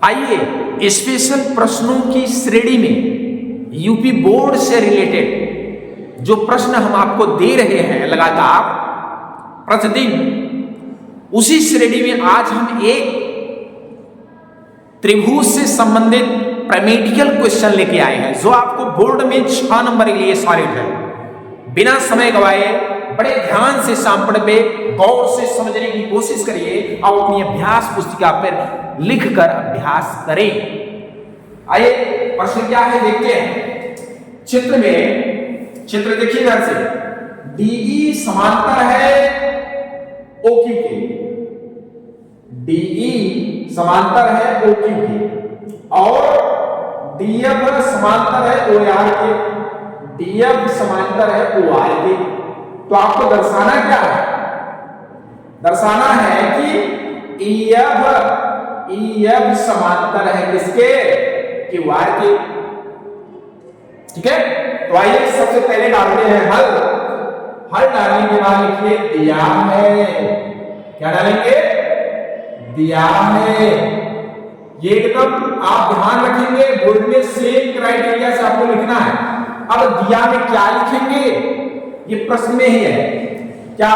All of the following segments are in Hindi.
आइए स्पेशल प्रश्नों की श्रेणी में यूपी बोर्ड से रिलेटेड जो प्रश्न हम आपको दे रहे हैं लगातार प्रतिदिन, उसी श्रेणी में आज हम एक त्रिभुज से संबंधित प्रैमेटिकल क्वेश्चन लेके आए हैं जो आपको बोर्ड में 6 नंबर के लिए सॉलिड है। बिना समय गवाए बड़े ध्यान से सैंपल पे गौर से समझने की कोशिश करिए और अपनी अभ्यास पुस्तिका पर लिखकर अभ्यास करें। आइए प्रश्न क्या है देखते हैं। चित्र देखिए ध्यान से। डीई समांतर है ओक्यू के, डीई समांतर है ओक्यू के और डीएफ समांतर है ओआर के, डीएफ समांतर है ओआर के। तो आपको दर्शाना क्या है? दर्शाना है कि ईएफ समांतर है किसके? क्यूआर के। ठीक है, तो आइए सबसे पहले डालते हैं हल डालने के बाद लिखिए दिया है। क्या डालेंगे? दिया है। ये एकदम आप ध्यान रखेंगे, बोर्ड में सेम क्राइटेरिया से आपको लिखना है। अब दिया में क्या लिखेंगे ये प्रश्न में ही है। क्या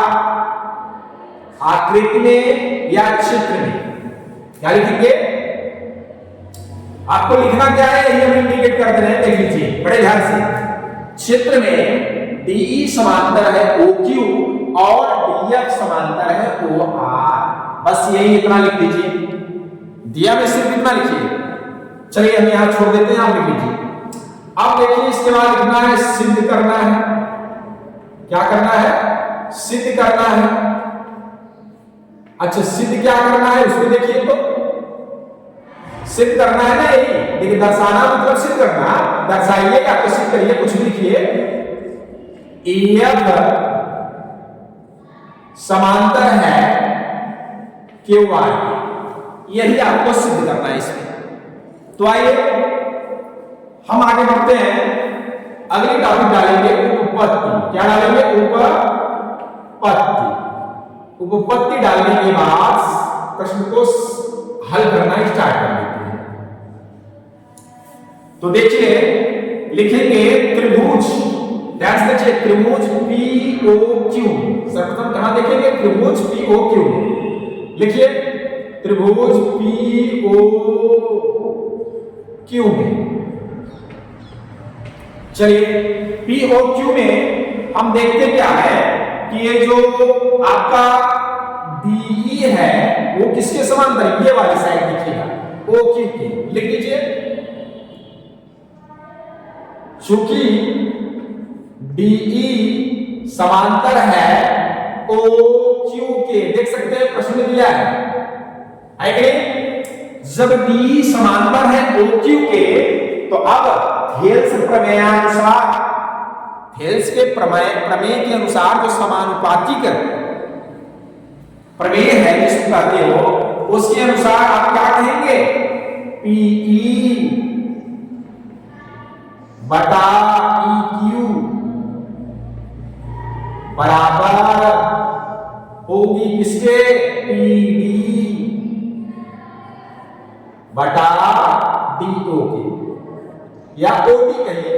आकृति में या चित्र में? क्या लिखेंगे? आपको लिखना क्या है ये हम इंडिकेट कर दे रहे हैं, देख लीजिए बड़े ध्यान से। चित्र में डीई समांतर है ओक्यू और डीएफ समांतर है ओआर। बस यही इतना लिख दीजिए। दिया में सिर्फ इतना लिखिए। चलिए हम यहां छोड़ देते हैं, आप लिख लीजिए। अब देखिए इसके बाद लिखना है सिद्ध करना है। क्या करना है? सिद्ध करना है। अच्छा, सिद्ध क्या करना है उसको देखिए। तो सिद्ध करना है ना, यही देखिए। दर्शाना मतलब सिद्ध करना। दर्शाइएगा तो सिद्ध करिए, कुछ भी लिखिए। ईएफ समांतर है क्यूआर, यही आपको सिद्ध करना है इसमें। तो आइए हम आगे बढ़ते हैं। अगली टॉपिक डालेंगे उपपत्ति। क्या डालेंगे? उपपत्ति। उपपत्ति डालने के बाद प्रश्न को हल करना स्टार्ट कर देते हैं। तो देखिए लिखेंगे त्रिभुज, ध्यान से देखिए, त्रिभुज POQ। सर्वप्रथम कहां देखेंगे? त्रिभुज POQ लिखिए। त्रिभुज POQ में, चलिए POQ में हम देखते क्या है कि ये जो आपका DE है वो किसके समांतर है? ये वाली साइड लिखिएगा, OQ की लिख लीजिए। चूंकि DE समांतर है OQ के, देख सकते हैं प्रश्न में दिया है कि जब DE समांतर है OQ के तो अब थेल्स प्रमेयानुसार, थेल्स के प्रमेय के अनुसार जो समानुपातिक प्रमेय है जिसको कहते हो, उसके अनुसार आप क्या कहेंगे? PE बटा EQ बराबर होगी किसके? PD बटा DO के, या OD कहिए।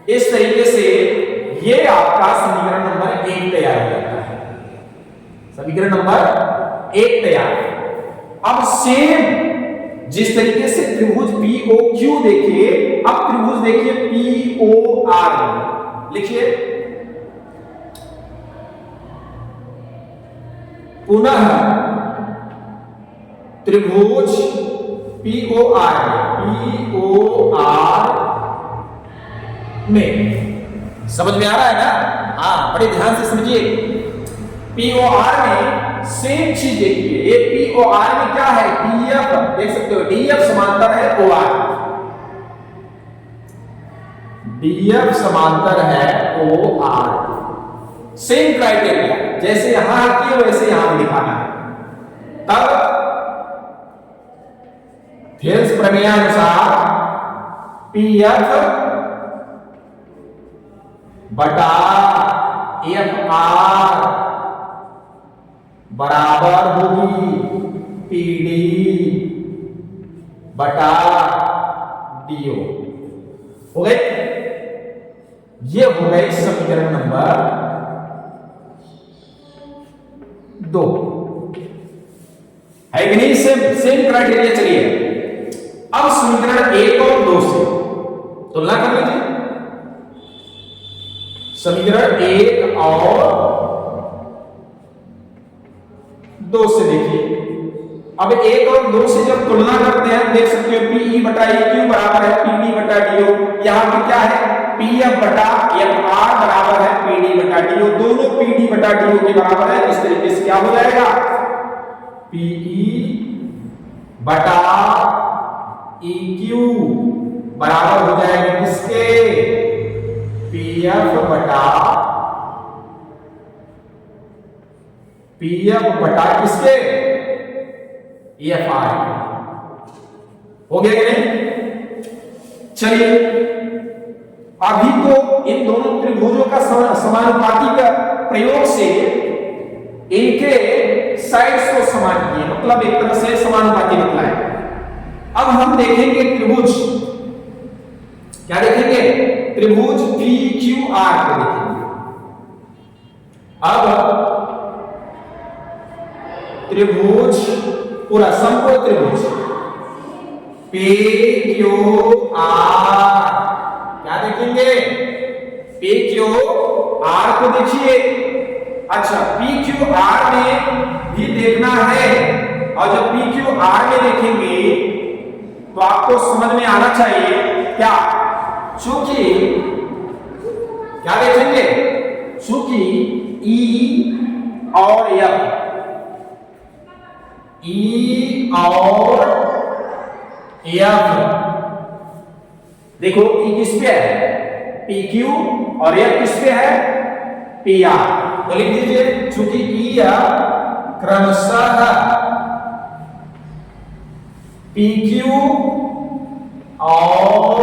इस तरीके से ये आपका समीकरण नंबर 1 तैयार हो जाता है। समीकरण नंबर 1 तैयार। अब सेम जिस तरीके से त्रिभुज POQ देखिए, अब त्रिभुज देखिए POR लिखिए। पुनः त्रिभुज POR में, समझ में आ रहा है ना? हाँ, बड़े ध्यान से समझिए। POR में सेम चीज देखिए। ये POR में क्या है? DF, देख सकते हो DF समांतर है OR, DF समांतर है OR। सेम क्राइटेरिया, जैसे यहां किए वैसे यहां भी दिखाना है। तब थेल्स प्रमेयानुसार PF बटा FR बराबर होगी PD बटा डीओ हो गए। ये हो गए समीकरण नंबर 2 है कि नहीं। Same criteria. चलिए अब समीकरण 1 और 2 से तुलना कर लीजिए। समीकरण 1 और 2 से देखिए। अब 1 और 2 से जब तुलना करते हैं देख सकते हो पीई बटा क्यू बराबर है पीडी बटा डीओ। यहां पे क्या है पीएफ बटा एफ आर बराबर है पीडी बटा डीओ। दोनों पीडी बटा डीओ के बराबर है। इस तरीके से क्या हो जाएगा पीई बटा EQ बराबर हो जाएगा किसके पीएफ बटा किसके EFR हो गया कि नहीं। चलिए अभी तो इन दोनों त्रिभुजों का समानुपाती का प्रयोग से इनके साइड्स को समान किए, मतलब एक तरह से समानुपाती निकला है। अब हम देखेंगे त्रिभुज, क्या देखेंगे त्रिभुज PQR को देखेंगे। अब त्रिभुज पूरा समकोण त्रिभुज PQR क्या देखेंगे PQR को देखिए। अच्छा PQR में भी देखना है और जब PQR में देखेंगे तो आपको समझ में आना चाहिए क्या, चूंकि क्या देखेंगे चूंकि E और F E और F देखो E किस पे है PQ और F किस पे है PR। तो लिख दीजिए चूंकि E क्रमशः PQ और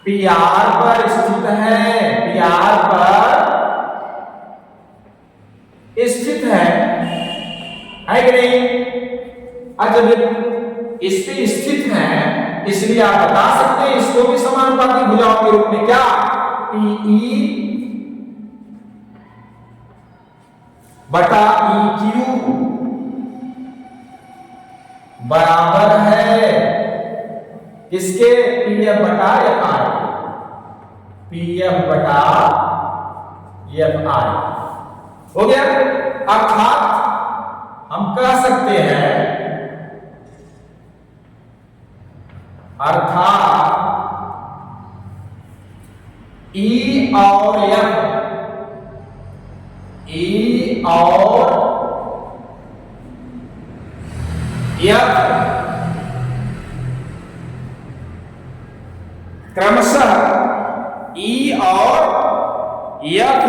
PR पर स्थित है, PR पर स्थित है कि नहीं। जब इस पे स्थित है इसलिए आप बता सकते हैं इसको भी समानुपाती भुजाओं के रूप में क्या PE बटा EQ बराबर है किसके PF बटा FR, PF बटा FR हो गया। अर्थात हम कह सकते हैं अर्थात E और F क्रमशः E और F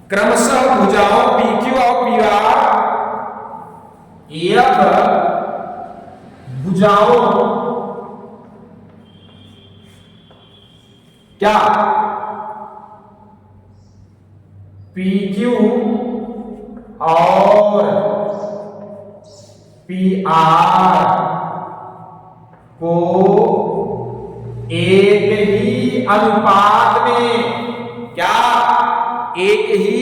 क्रमशः भुजाओं PQ और PR F भुजाओं क्या PQ और PR को एक ही अनुपात में, क्या एक ही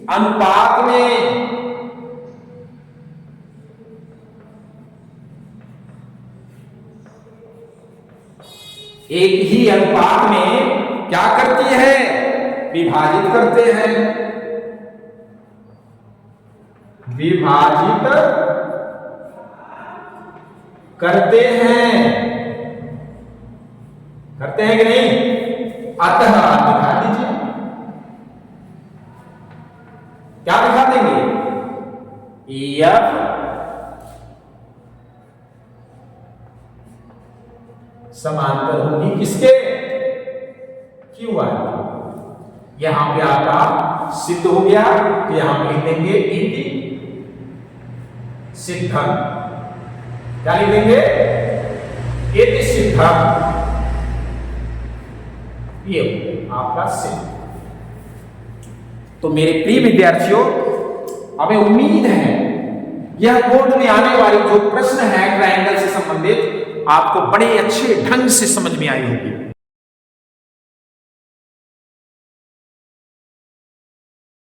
अनुपात में क्या करती है विभाजित करते हैं, विभाजित करते हैं कि नहीं। अतः दिखा दीजिए, क्या दिखा देंगे EF समांतर होगी किसके QR। यहां पे आपका सिद्ध हो गया तो यहां पे लिख देंगे इति सिद्धम, क्या लिख देंगे इति सिद्धम, ये आपका सिद्ध। तो मेरे प्रिय विद्यार्थियों हमें उम्मीद है यह बोर्ड में आने वाली जो प्रश्न है ट्रायंगल से संबंधित आपको बड़े अच्छे ढंग से समझ में आई होगी।